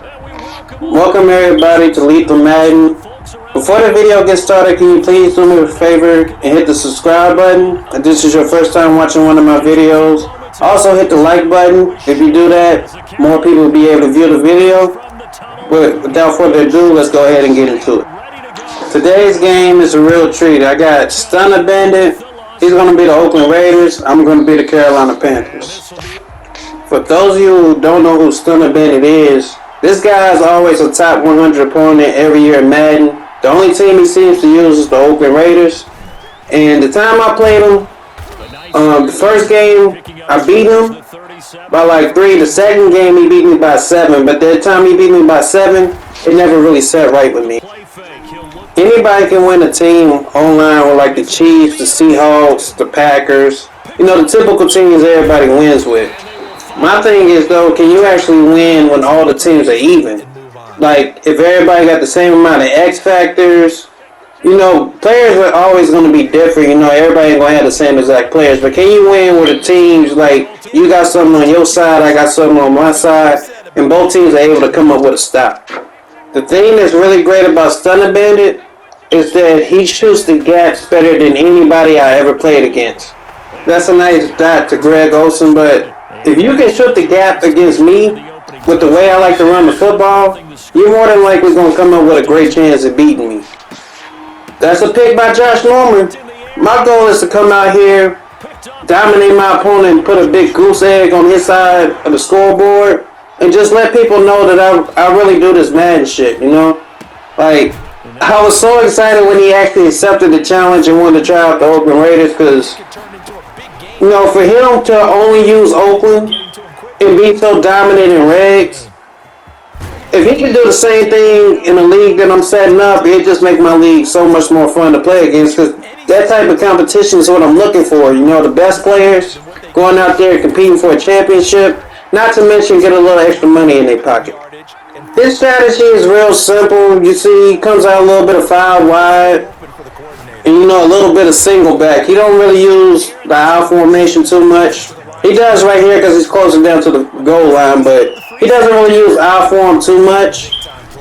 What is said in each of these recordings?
Welcome everybody to Lethal Madden. Before the video gets started, can you please do me a favor and hit the subscribe button if this is your first time watching one of my videos. Also hit the like button. If you do that, more people will be able to view the video. But without further ado, let's go ahead and get into it. Today's game is a real treat. I got Stunner Bandit. He's going to be the Oakland Raiders. I'm going to be the Carolina Panthers. For those of you who don't know who Stunner Bandit is, this guy is always a top 100 opponent every year in Madden. The only team he seems to use is the Oakland Raiders. And the time I played him, the first game I beat him by like 3. The second game he beat me by 7. But that time he beat me by 7, it never really set right with me. Anybody can win a team online with like the Chiefs, the Seahawks, the Packers. You know, the typical teams everybody wins with. My thing is though, can you actually win when all the teams are even? Like, if everybody got the same amount of X factors, you know, players are always going to be different. You know, everybody ain't going to have the same exact players. But can you win with the teams, like, you got something on your side, I got something on my side, and both teams are able to come up with a stop? The thing that's really great about Stunner Bandit is that he shoots the gaps better than anybody I ever played against. That's a nice dot to Greg Olsen, but if you can shoot the gap against me with the way I like to run the football, you're more than likely going to come up with a great chance of beating me. That's a pick by Josh Norman. My goal is to come out here, dominate my opponent, and put a big goose egg on his side of the scoreboard, and just let people know that I really do this Madden shit, you know? Like, I was so excited when he actually accepted the challenge and wanted to try out the Oakland Raiders because, you know, for him to only use Oakland and be so dominant in regs, if he can do the same thing in a league that I'm setting up, it just make my league so much more fun to play against because that type of competition is what I'm looking for. You know, the best players going out there competing for a championship, not to mention get a little extra money in their pocket. His strategy is real simple. You see, he comes out a little bit of 5 wide. And, you know, a little bit of single back. He don't really use the I formation too much. He does right here because he's closing down to the goal line, but he doesn't really use I form too much.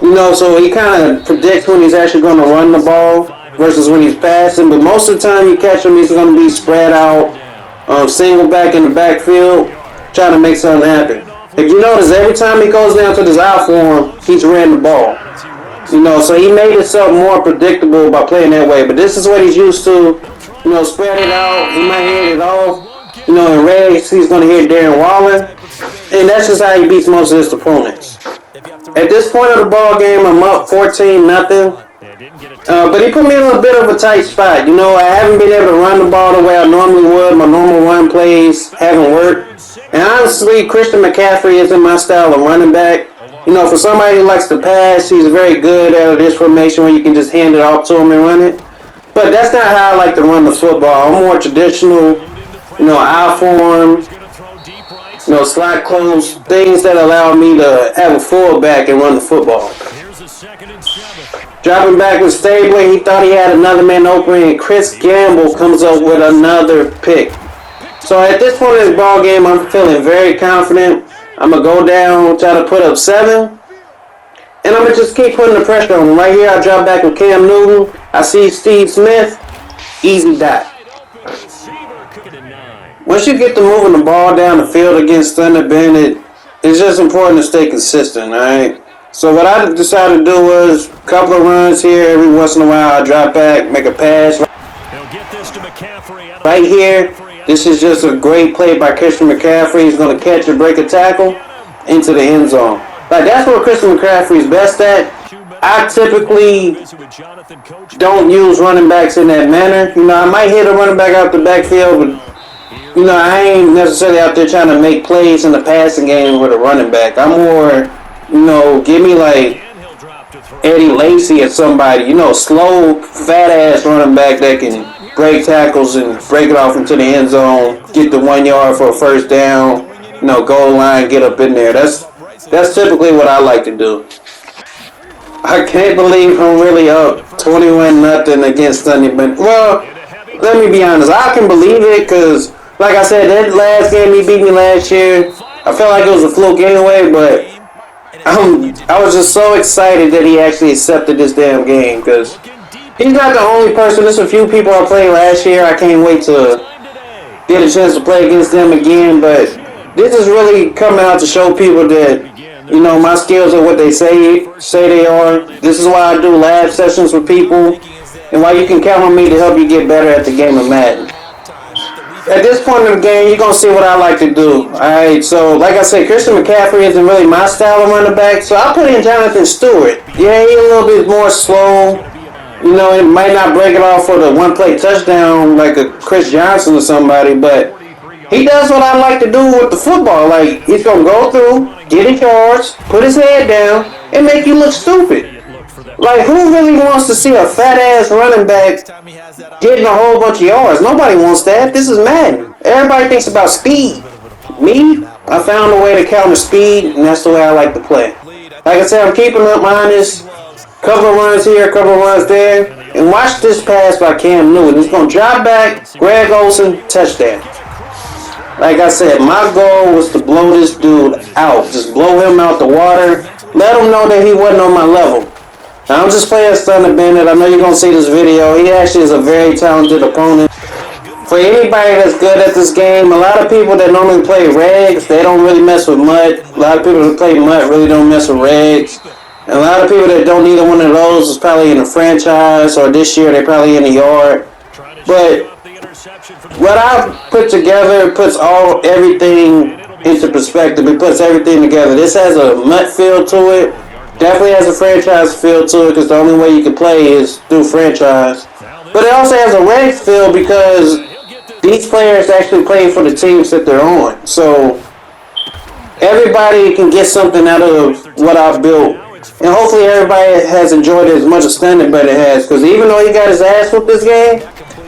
You know, so he kind of predicts when he's actually going to run the ball versus when he's passing. But most of the time you catch him, he's going to be spread out, single back in the backfield, trying to make something happen. If you notice, every time he goes down to this I form, he's ran the ball. You know, so he made himself more predictable by playing that way. But this is what he's used to. You know, spread it out. He might hit it off. You know, in regs, he's going to hit Darren Waller. And that's just how he beats most of his opponents. At this point of the ball game, I'm up 14-0. But he put me in a bit of a tight spot. You know, I haven't been able to run the ball the way I normally would. My normal run plays haven't worked. And honestly, Christian McCaffrey isn't my style of running back. You know, for somebody who likes to pass, he's very good at this formation where you can just hand it off to him and run it. But that's not how I like to run the football. I'm more traditional, you know, I form, you know, slot close, things that allow me to have a fullback and run the football. Dropping back with Stabler, he thought he had another man open, and Chris Gamble comes up with another pick. So at this point in this ball game, I'm feeling very confident. I'm going to go down, try to put up 7. And I'm going to just keep putting the pressure on him. Right here, I drop back with Cam Newton. I see Steve Smith. Easy dot. Once you get to moving the ball down the field against Thunder Bandit, it's just important to stay consistent, alright? So what I decided to do was a couple of runs here. Every once in a while, I drop back, make a pass. Right here. This is just a great play by Christian McCaffrey. He's going to catch and break a tackle into the end zone. Like, that's what Christian McCaffrey's best at. I typically don't use running backs in that manner. You know, I might hit a running back out the backfield, but, you know, I ain't necessarily out there trying to make plays in the passing game with a running back. I'm more, you know, give me like Eddie Lacy or somebody, you know, slow, fat-ass running back that can break tackles and break it off into the end zone, get the 1 yard for a first down, you know, goal line, get up in there. That's typically what I like to do. I can't believe I'm really up 21-0 against Sunday, but, well, let me be honest. I can believe it because, like I said, that last game he beat me last year, I felt like it was a fluke anyway, but I was just so excited that he actually accepted this damn game because he's not the only person. There's a few people I played last year. I can't wait to get a chance to play against them again. But this is really coming out to show people that my skills are what they say they are. This is why I do lab sessions with people, and why you can count on me to help you get better at the game of Madden. At this point in the game, you're going to see what I like to do. Alright, so like I said, Christian McCaffrey isn't really my style of running back, so I put in Jonathan Stewart. Yeah, he's a little bit more slow. It might not break it off for the one-play touchdown like a Chris Johnson or somebody, but he does what I like to do with the football. Like, he's going to go through, get his yards, put his head down, and make you look stupid. Like, who really wants to see a fat-ass running back getting a whole bunch of yards? Nobody wants that. This is Madden. Everybody thinks about speed. Me, I found a way to counter speed, and that's the way I like to play. Like I said, I'm keeping up minus. Couple runs here, couple runs there. And watch this pass by Cam Newton. He's going to drop back, Greg Olsen, touchdown. Like I said, my goal was to blow this dude out. Just blow him out the water. Let him know that he wasn't on my level. Now, I'm just playing Stunner Bennett. I know you're going to see this video. He actually is a very talented opponent. For anybody that's good at this game, a lot of people that normally play regs, they don't really mess with mud. A lot of people that play mud really don't mess with regs. And a lot of people that don't either one of those is probably in a franchise, or this year they're probably in the yard. But what I've put together puts everything into perspective. It puts everything together. This has a mud feel to it. Definitely has a franchise feel to it because the only way you can play is through franchise. But it also has a regs feel because these players actually play for the teams that they're on. So everybody can get something out of what I've built. And hopefully everybody has enjoyed it as much as Stunner Bennett has. Because even though he got his ass whooped this game,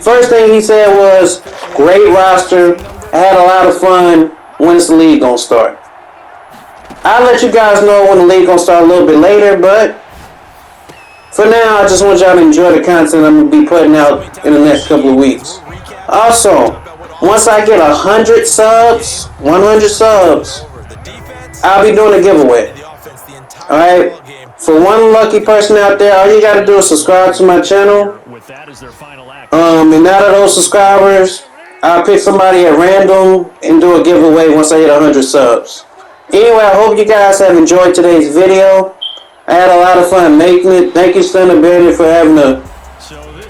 first thing he said was, great roster. I had a lot of fun. When's the league going to start? I'll let you guys know when the league going to start a little bit later. But for now, I just want y'all to enjoy the content I'm going to be putting out in the next couple of weeks. Also, once I get 100 subs, I'll be doing a giveaway. Alright? For one lucky person out there, all you gotta do is subscribe to my channel. And out of those subscribers, I'll pick somebody at random and do a giveaway once I hit 100 subs. Anyway, I hope you guys have enjoyed today's video. I had a lot of fun making it. Thank you, Stunner Bennett, for having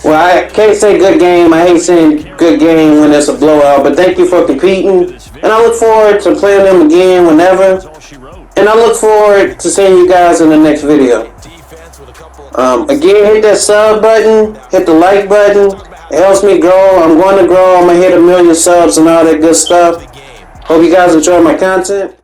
well, I can't say good game. I hate saying good game when it's a blowout, but thank you for competing. And I look forward to playing them again whenever. And I look forward to seeing you guys in the next video. Again, hit that sub button, hit the like button. It helps me grow. I'm going to grow. I'm going to hit 1 million subs and all that good stuff. Hope you guys enjoy my content.